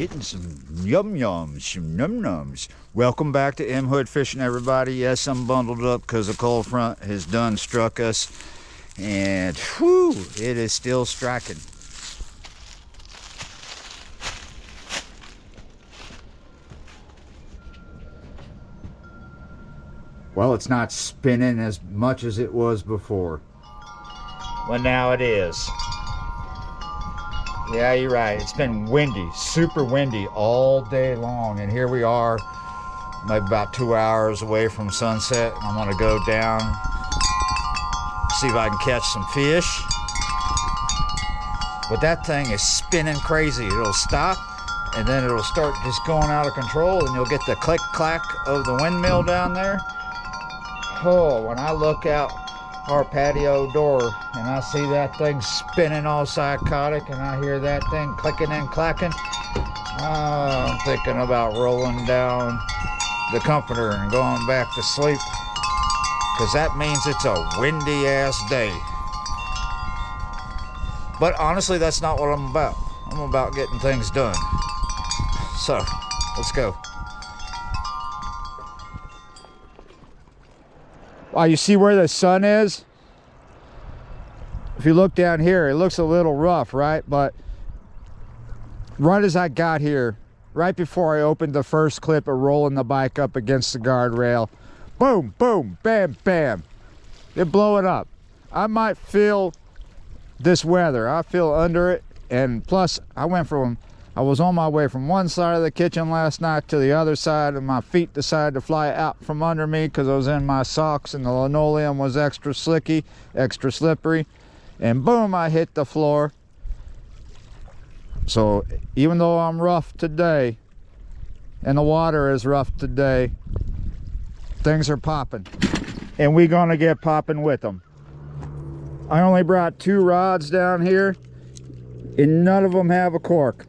getting some yum yums, some num nums. Welcome back to M Hood Fishing, everybody. Yes, I'm bundled up because a cold front has done struck us, and whew, it is still striking. Well, it's not spinning as much as it was before. Well, now it is. Yeah, you're right. It's been windy, super windy all day long. And here we are, maybe about 2 hours away from sunset. I'm gonna go down, see if I can catch some fish. But that thing is spinning crazy. It'll stop and then it'll start just going out of control, and you'll get the click clack of the windmill down there. Oh, when I look out our patio door and I see that thing spinning all psychotic and I hear that thing clicking and clacking, I'm thinking about rolling down the comforter and going back to sleep, because that means it's a windy ass day. But honestly, that's not what I'm about. I'm about getting things done. So let's go. Wow, you see where the sun is? If you look down here, it looks a little rough, right? But right as I got here, right before I opened the first clip of rolling the bike up against the guardrail, boom, boom, bam, bam, it blew it up. I might feel this weather. I feel under it. And plus, I was on my way from one side of the kitchen last night to the other side, and my feet decided to fly out from under me because I was in my socks and the linoleum was extra slicky, extra slippery, and boom, I hit the floor. So even though I'm rough today and the water is rough today, things are popping, and we're gonna get popping with them. I only brought 2 rods down here and none of them have a cork.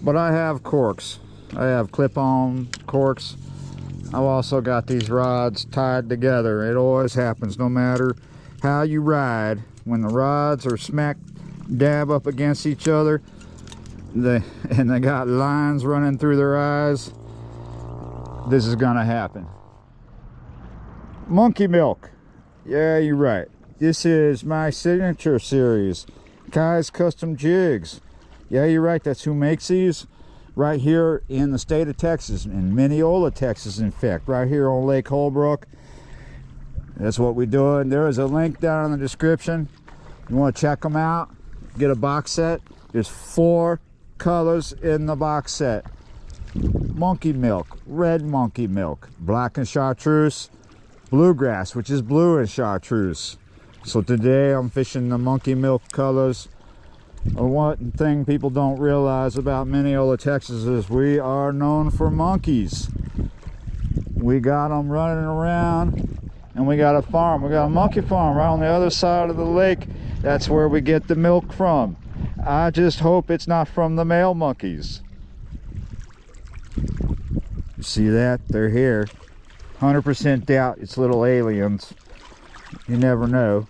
But I have corks. I have clip-on corks. I've also got these rods tied together. It always happens, no matter how you ride. When the rods are smack dab up against each other, and they got lines running through their eyes, this is gonna happen. Monkey milk. Yeah, you're right. This is my signature series, Kai's Custom Jigs. Yeah, you're right, that's who makes these. Right here in the state of Texas, in Mineola, Texas, in fact, right here on Lake Holbrook. That's what we do. And there is a link down in the description. You want to check them out, get a box set. There's 4 colors in the box set. Monkey milk, red monkey milk, black and chartreuse, bluegrass, which is blue and chartreuse. So today I'm fishing the monkey milk colors. One thing people don't realize about Mineola, Texas is we are known for monkeys. We got them running around, and we got a farm. We got a monkey farm right on the other side of the lake. That's where we get the milk from. I just hope it's not from the male monkeys. You see that? They're here. 100% doubt it's little aliens. You never know.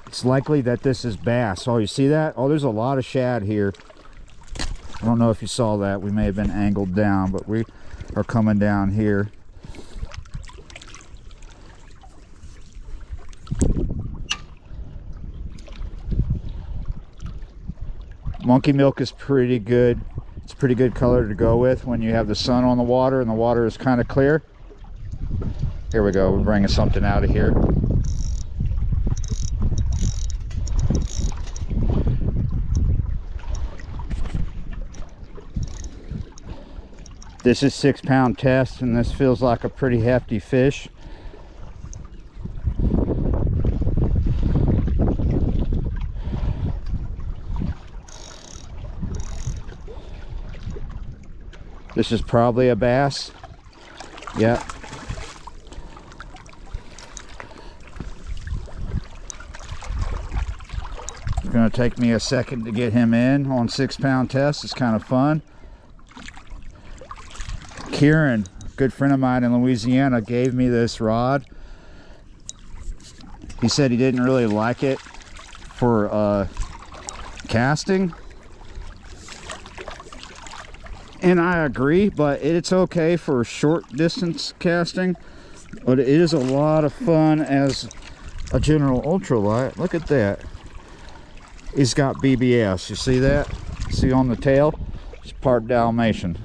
It's likely that this is bass. Oh, you see that? Oh, there's a lot of shad here. I don't know if you saw that. We may have been angled down, but we are coming down here. Monkey milk is pretty good. It's a pretty good color to go with when you have the sun on the water and the water is kind of clear. Here we go. We're bringing something out of here. This is 6-pound test, and this feels like a pretty hefty fish. This is probably a bass. Yeah. It's going to take me a second to get him in on 6-pound test. It's kind of fun. Kieran, a good friend of mine in Louisiana, gave me this rod. He said he didn't really like it for casting. And I agree, but it's okay for short distance casting, but it is a lot of fun as a general ultralight. Look at that. He's got BBS. You see that? See on the tail? It's part Dalmatian.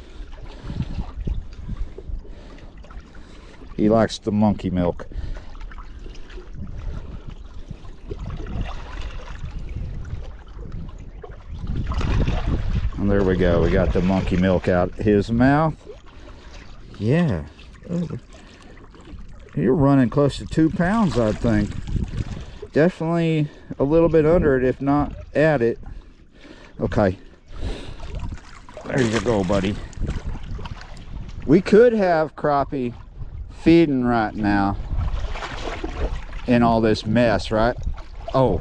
He likes the monkey milk. And there we go. We got the monkey milk out his mouth. Yeah. You're running close to 2 pounds, I think. Definitely a little bit under it, if not at it. Okay. There you go, buddy. We could have crappie feeding right now in all this mess, right? Oh,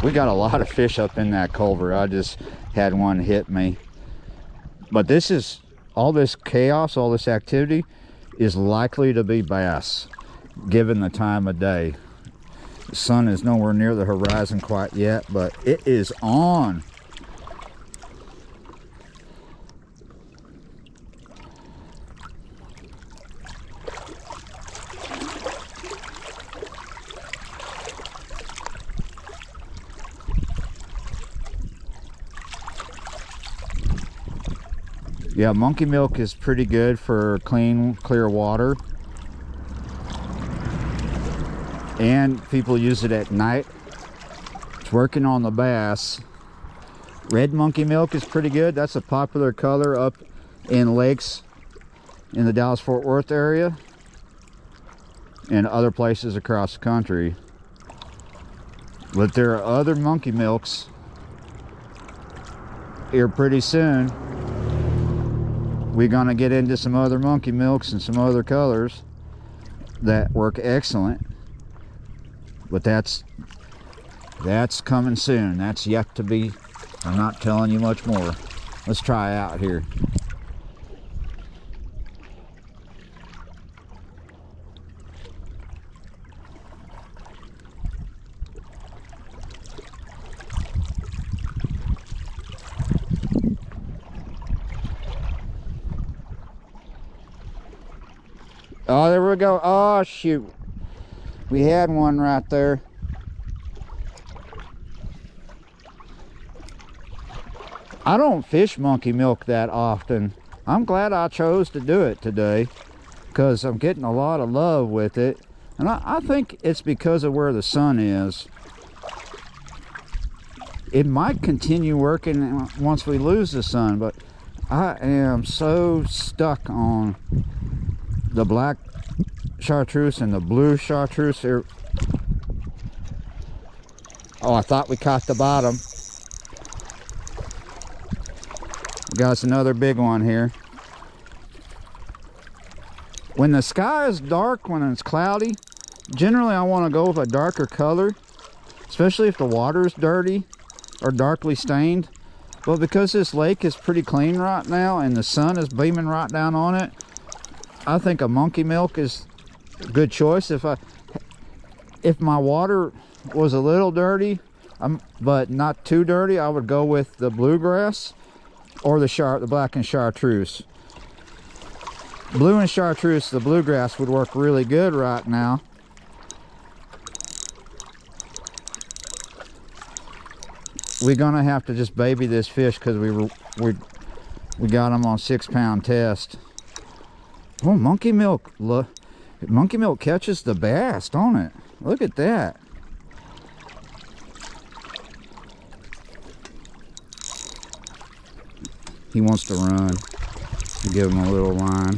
we got a lot of fish up in that culvert. I just had one hit me. But this is, all this chaos, all this activity is likely to be bass, given the time of day. The sun is nowhere near the horizon quite yet, but it is on. Yeah, monkey milk is pretty good for clean, clear water. And people use it at night. It's working on the bass. Red monkey milk is pretty good. That's a popular color up in lakes in the Dallas-Fort Worth area and other places across the country. But there are other monkey milks here pretty soon. We're gonna get into some other monkey milks and some other colors that work excellent. But that's coming soon. That's yet to be. I'm not telling you much more. Let's try out here. Oh, there we go. Oh, shoot. We had one right there. I don't fish monkey milk that often. I'm glad I chose to do it today because I'm getting a lot of love with it. And I think it's because of where the sun is. It might continue working once we lose the sun, but I am so stuck on the black chartreuse and the blue chartreuse here. Oh, I thought we caught the bottom. Got us another big one here. When the sky is dark, when it's cloudy, generally I want to go with a darker color, especially if the water is dirty or darkly stained. But because this lake is pretty clean right now and the sun is beaming right down on it, I think a monkey milk is a good choice. If my water was a little dirty, but not too dirty, I would go with the bluegrass or the black and chartreuse. Blue and chartreuse, the bluegrass would work really good right now. We're gonna have to just baby this fish because we got him on 6-pound test. Oh, monkey milk. Look, monkey milk catches the bass, don't it? Look at that. He wants to run. Give him a little line.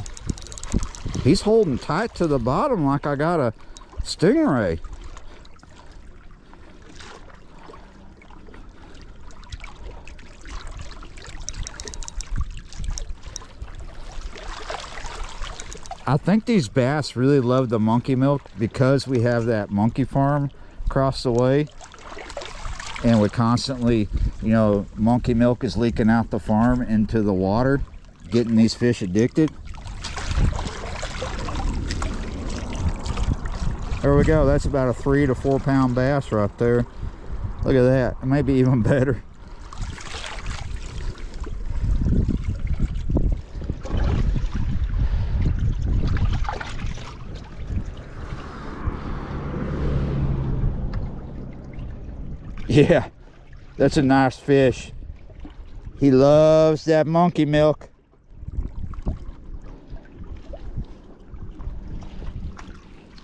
He's holding tight to the bottom like I got a stingray. I think these bass really love the monkey milk because we have that monkey farm across the way. And we constantly, you know, monkey milk is leaking out the farm into the water, getting these fish addicted. There we go. That's about a 3 to 4 pound bass right there. Look at that. Maybe even better. Yeah, that's a nice fish. He loves that monkey milk.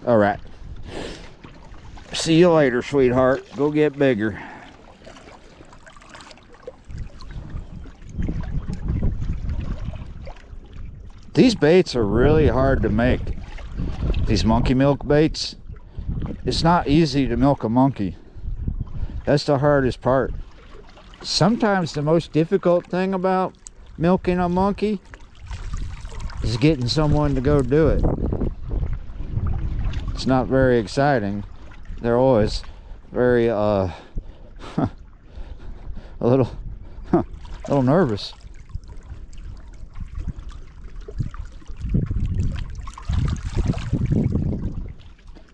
All right. See you later, sweetheart. Go get bigger. These baits are really hard to make. These monkey milk baits. It's not easy to milk a monkey. That's the hardest part. Sometimes the most difficult thing about milking a monkey is getting someone to go do it. It's not very exciting. They're always very a little nervous.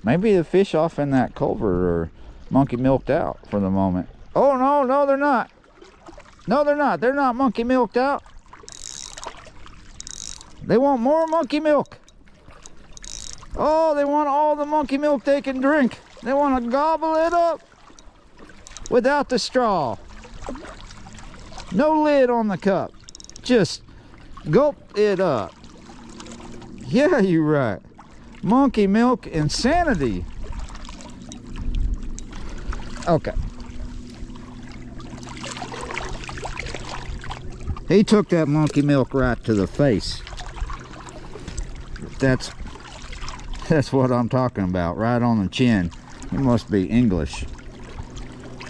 Maybe the fish off in that culvert are monkey milked out for the moment. Oh no, they're not. No, they're not. They're not monkey milked out. They want more monkey milk. Oh, they want all the monkey milk they can drink. They want to gobble it up without the straw. No lid on the cup. Just gulp it up. Yeah, you're right. Monkey milk insanity. Okay. He took that monkey milk right to the face. That's what I'm talking about, right on the chin. He must be English.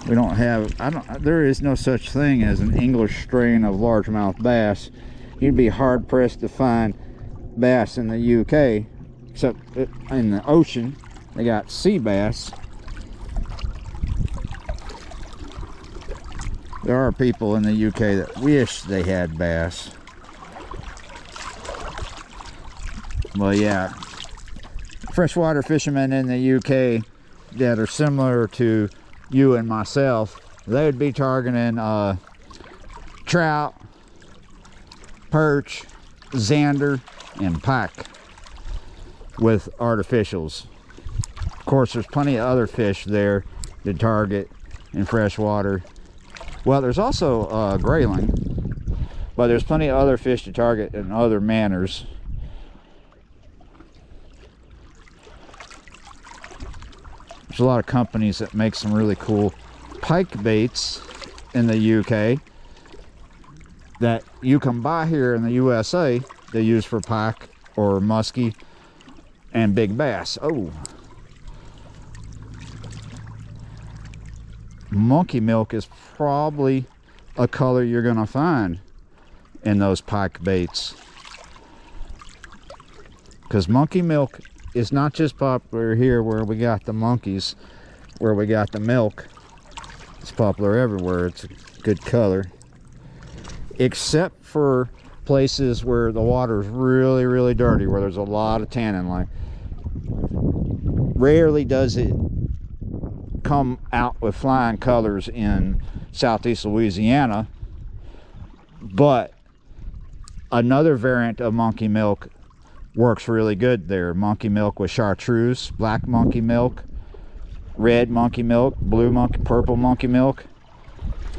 We don't have, there is no such thing as an English strain of largemouth bass. You'd be hard pressed to find bass in the UK, except in the ocean. They got sea bass. There are people in the UK that wish they had bass. Well, yeah, freshwater fishermen in the UK that are similar to you and myself, they would be targeting trout, perch, zander, and pike with artificials. Of course, there's plenty of other fish there to target in freshwater. Well, there's also grayling, but there's plenty of other fish to target in other manners. There's a lot of companies that make some really cool pike baits in the UK that you can buy here in the USA. They use for pike or muskie and big bass. Oh, monkey milk is probably a color you're gonna find in those pike baits, because monkey milk is not just popular here where we got the monkeys, where we got the milk. It's popular everywhere. It's a good color, except for places where the water is really, really dirty, where there's a lot of tannin. Like, rarely does it come out with flying colors in southeast Louisiana, but another variant of monkey milk works really good there. Monkey milk with chartreuse, black monkey milk, red monkey milk, blue monkey, purple monkey milk.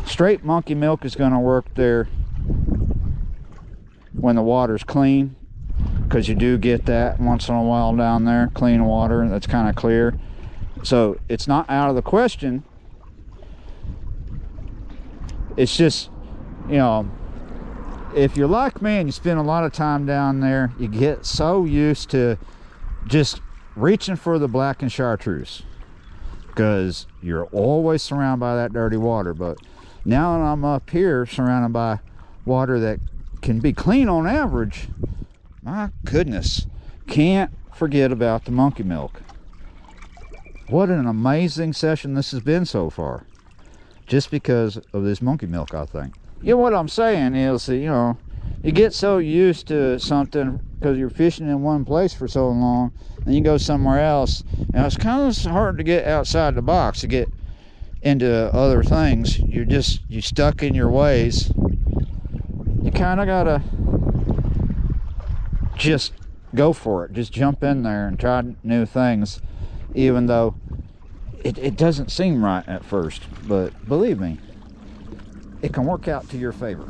Straight monkey milk is going to work there when the water's clean, because you do get that once in a while down there, clean water that's kind of clear. So it's not out of the question. It's just, you know, if you're like me and you spend a lot of time down there, you get so used to just reaching for the black and chartreuse, because you're always surrounded by that dirty water. But now that I'm up here surrounded by water that can be clean on average, my goodness, can't forget about the monkey milk. What an amazing session this has been so far, just because of this monkey milk, I think. You know what I'm saying is, you know, you get so used to something because you're fishing in one place for so long, and you go somewhere else, and it's kind of hard to get outside the box, to get into other things. You're stuck in your ways. You kind of gotta just go for it. Just jump in there and try new things, even though it doesn't seem right at first, but believe me, it can work out to your favor.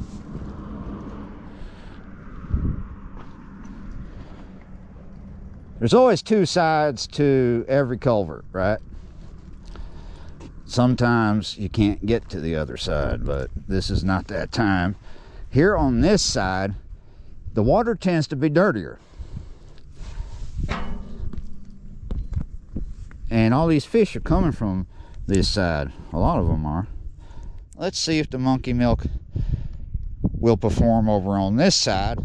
There's always two sides to every culvert, right? Sometimes you can't get to the other side, but this is not that time. Here on this side, the water tends to be dirtier. And all these fish are coming from this side. A lot of them are. Let's see if the monkey milk will perform over on this side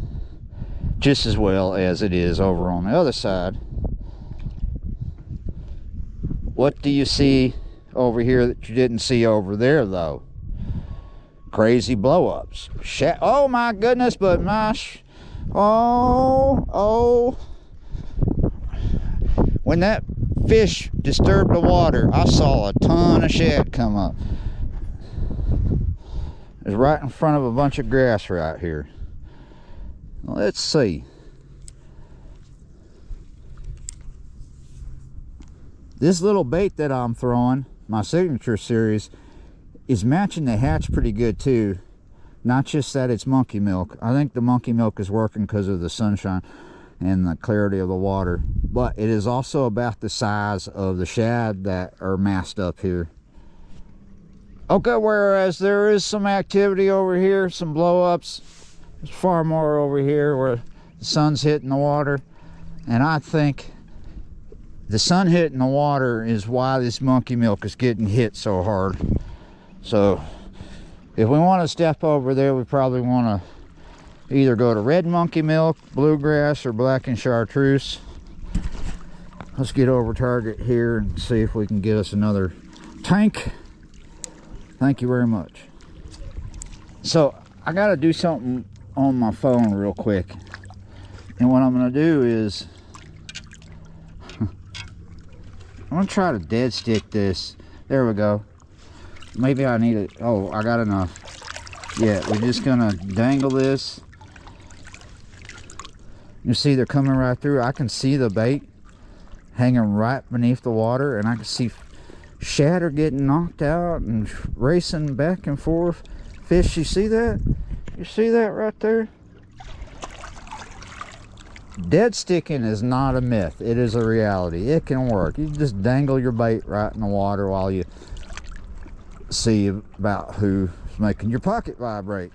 just as well as it is over on the other side. What do you see over here that you didn't see over there, though? Crazy blow-ups. Oh my goodness, but oh. When that fish disturbed the water, I saw a ton of shad come up. It's right in front of a bunch of grass right here. Let's see. This little bait that I'm throwing, my signature series, is matching the hatch pretty good too. Not just that it's monkey milk. I think the monkey milk is working because of the sunshine and the clarity of the water, but it is also about the size of the shad that are massed up here. Okay, whereas there is some activity over here, some blow-ups, there's far more over here where the sun's hitting the water, and I think the sun hitting the water is why this monkey milk is getting hit so hard. So if we want to step over there, we probably want to either go to red monkey milk, bluegrass, or black and chartreuse. Let's get over target here and see if we can get us another tank. Thank you very much. So I got to do something on my phone real quick, and what I'm going to do is I'm going to try to dead stick this. There we go. Maybe I need it. Oh, I got enough. Yeah, we're just going to dangle this. You see they're coming right through. I can see the bait hanging right beneath the water, and I can see shad are getting knocked out and racing back and forth. Fish, you see that? You see that right there? Dead sticking is not a myth. It is a reality. It can work. You just dangle your bait right in the water while you see about who's making your pocket vibrate.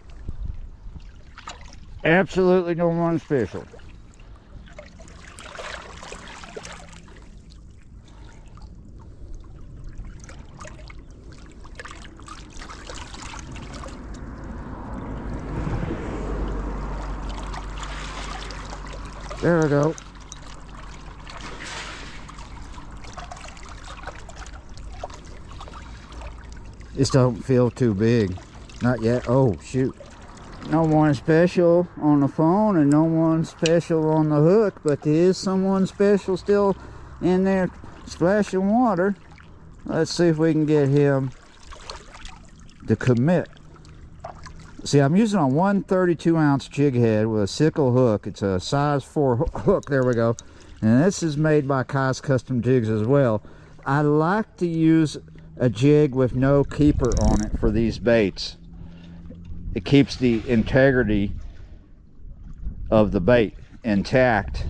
Absolutely no one special. There we go. This don't feel too big. Not yet. Oh, shoot. No one special on the phone and no one special on the hook, but there is someone special still in there splashing water. Let's see if we can get him to commit. See, I'm using a 132-ounce jig head with a sickle hook. It's a size 4 hook. There we go. And this is made by Kai's Custom Jigs as well. I like to use a jig with no keeper on it for these baits. It keeps the integrity of the bait intact.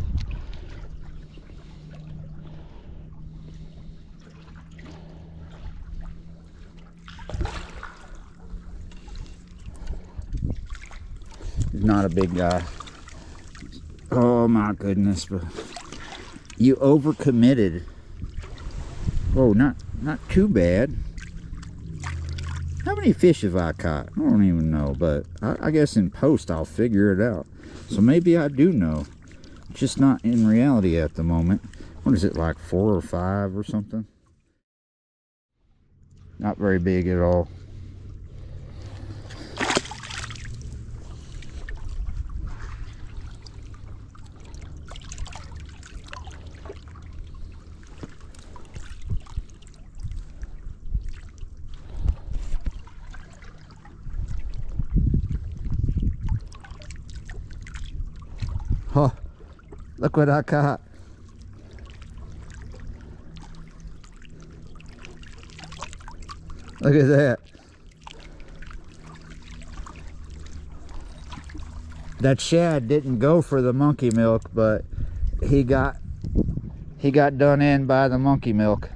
He's not a big guy. Oh my goodness, but you overcommitted. Oh, not too bad. How many fish have I caught? I don't even know, but I guess in post I'll figure it out. So maybe I do know, just not in reality at the moment. What is it, like 4 or 5 or something? Not very big at all. Oh, look what I caught. Look at that. That shad didn't go for the monkey milk, but he got done in by the monkey milk.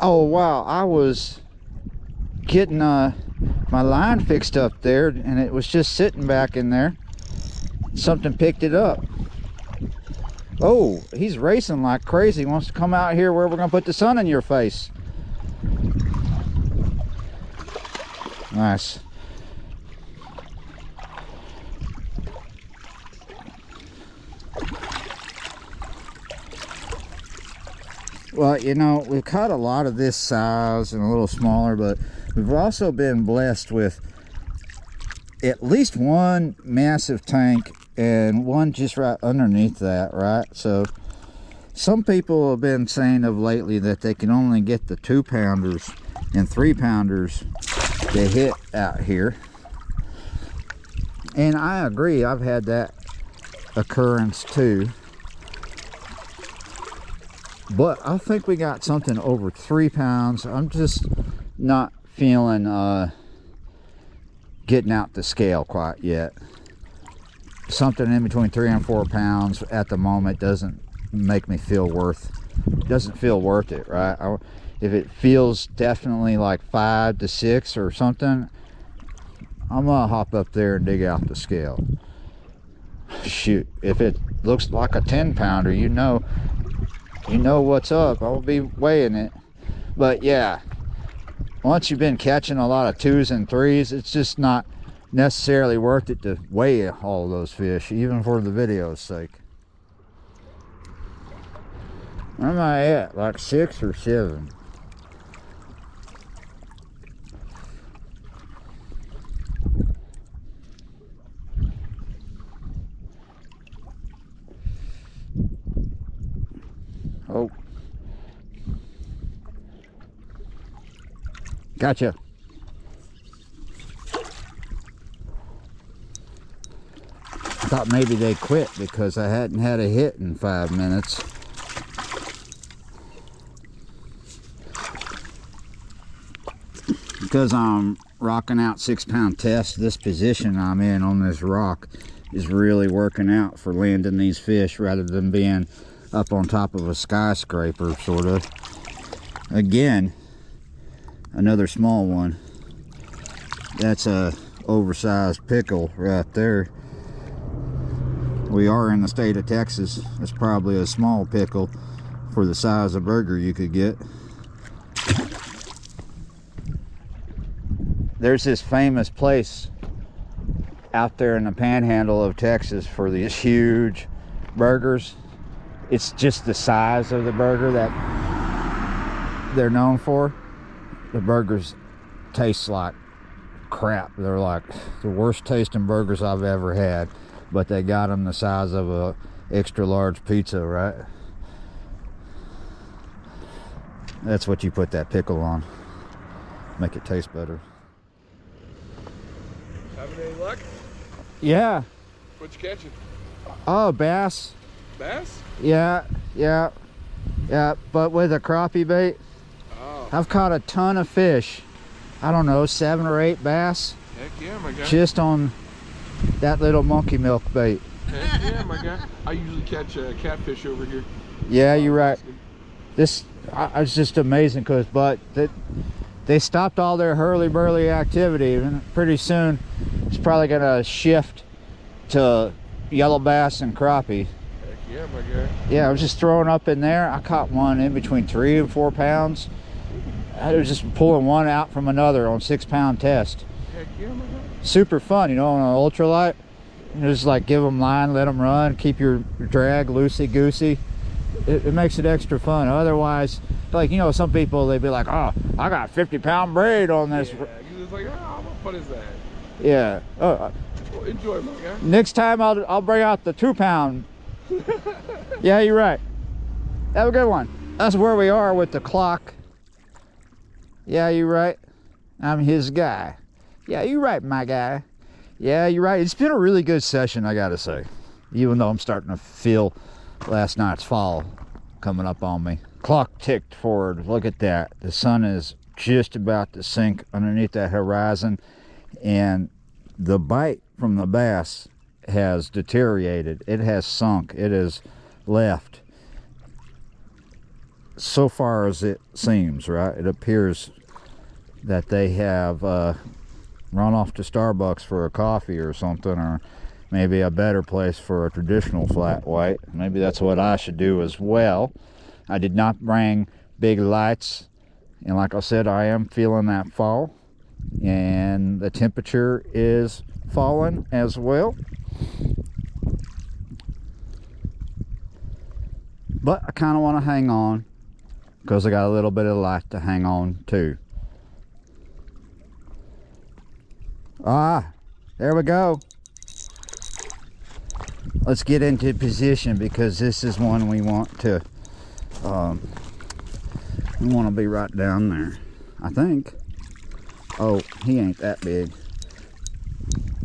Oh wow, I was getting my line fixed up there and it was just sitting back in there. Something picked it up. Oh, he's racing like crazy. He wants to come out here where we're gonna put the sun in your face. Nice. Well, you know, we've caught a lot of this size and a little smaller, but we've also been blessed with at least one massive tank and one just right underneath that, right? So some people have been saying of lately that they can only get the 2-pounders and 3-pounders to hit out here. And I agree, I've had that occurrence too. But I think we got something over 3 pounds. I'm just not feeling getting out the scale quite yet. Something in between 3 and 4 pounds at the moment doesn't make me feel doesn't feel worth it, right? If it feels definitely like 5 to 6 or something, I'm gonna hop up there and dig out the scale. Shoot, if it looks like a 10-pounder, you know what's up. I'll be weighing it. But yeah, once you've been catching a lot of 2s and 3s, it's just not necessarily worth it to weigh all those fish, even for the video's sake. Where am I at? Like 6 or 7? Oh. Gotcha. I thought maybe they quit because I hadn't had a hit in 5 minutes. Because I'm rocking out 6-pound tests, this position I'm in on this rock is really working out for landing these fish rather than being up on top of a skyscraper, sort of. Again, another small one. That's a oversized pickle right there. We are in the state of Texas. It's probably a small pickle for the size of burger you could get. There's this famous place out there in the panhandle of Texas for these huge burgers. It's just the size of the burger that they're known for. The burgers taste like crap. They're like the worst tasting burgers I've ever had, but they got them the size of a extra large pizza, right? That's what you put that pickle on. Make it taste better. Having any luck? Yeah. What you catching? Oh, bass. Bass? Yeah, but with a crappie bait. Oh. I've caught a ton of fish. I don't know, 7 or 8 bass. Heck yeah, my guy. Just on that little monkey milk bait. Heck yeah, my guy. I usually catch catfish over here. Yeah, you're right. This it's just amazing because, they stopped all their hurly-burly activity, and pretty soon it's probably gonna shift to yellow bass and crappie. Heck yeah, my guy. Yeah, I was just throwing up in there. I caught one in between 3 and 4 pounds. I was just pulling one out from another on 6-pound test. Heck yeah, my guy. Super fun, you know, on an ultralight. You just like give them line, let them run, keep your drag loosey-goosey. It makes it extra fun. Otherwise, like, you know, some people, they'd be like, oh, I got a 50-pound braid on this. Yeah, it's like, oh, what fun is that? Yeah. Well, enjoy, my guy. Next time I'll bring out the 2-pound. Yeah, you're right. Have a good one. That's where we are with the clock. Yeah, you're right. I'm his guy. Yeah, you're right, my guy. Yeah, you're right. It's been a really good session, I gotta say. Even though I'm starting to feel last night's fall coming up on me. Clock ticked forward. Look at that. The sun is just about to sink underneath that horizon, and the bite from the bass has deteriorated. It has sunk. It has left. So far as it seems, right? It appears that they have run off to Starbucks for a coffee or something, or maybe a better place for a traditional flat white. Maybe that's what I should do as well. I did not bring big lights, and like I said, I am feeling that fall, and the temperature is falling as well. But I kind of want to hang on because I got a little bit of light to hang on to. Ah, there we go. Let's get into position because this is one we want to be right down there, I think. Oh, he ain't that big.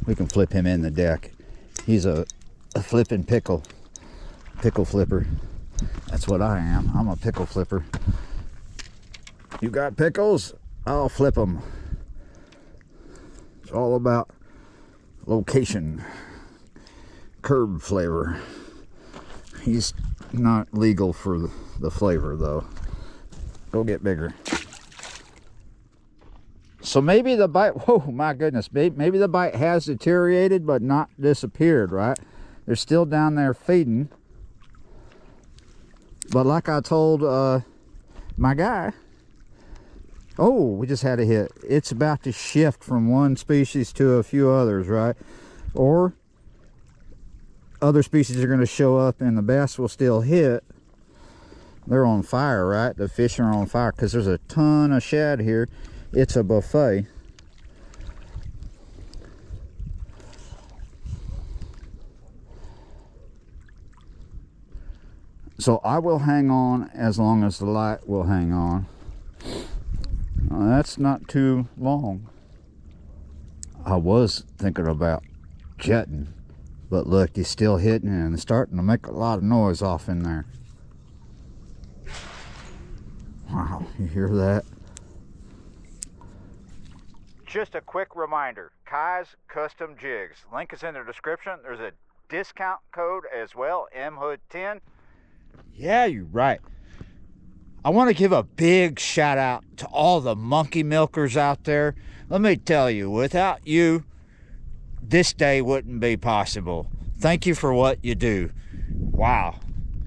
We can flip him in the deck. He's a flipping pickle flipper. That's what I am. I'm a pickle flipper. You got pickles? I'll flip them. It's all about location. Curb flavor. He's not legal for the flavor though. Go get bigger. So maybe the bite, whoa, my goodness, maybe the bite has deteriorated but not disappeared, right? They're still down there feeding. But like I told my guy, oh, we just had a hit. It's about to shift from one species to a few others, right? Or other species are going to show up and the bass will still hit. They're on fire, right? The fish are on fire because there's a ton of shad here. It's a buffet. So I will hang on as long as the light will hang on. That's not too long. I was thinking about jetting, but look, he's still hitting and it's starting to make a lot of noise off in there. Wow, you hear that? Just a quick reminder, Kai's Custom Jigs. Link is in the description. There's a discount code as well, MHood10. Yeah, you're right. I want to give a big shout out to all the monkey milkers out there. Let me tell you, without you, this day wouldn't be possible. Thank you for what you do. Wow.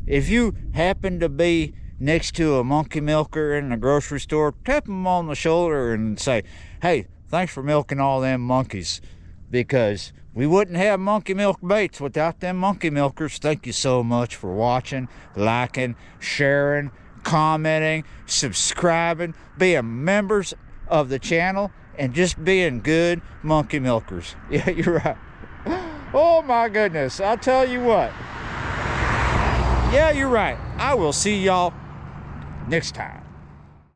If you happen to be next to a monkey milker in the grocery store, tap them on the shoulder and say, hey, thanks for milking all them monkeys, because we wouldn't have monkey milk baits without them monkey milkers. Thank you so much for watching, liking, sharing, commenting, subscribing, being members of the channel, and just being good monkey milkers. Yeah, you're right. Oh my goodness, I'll tell you what. Yeah, you're right. I will see y'all next time.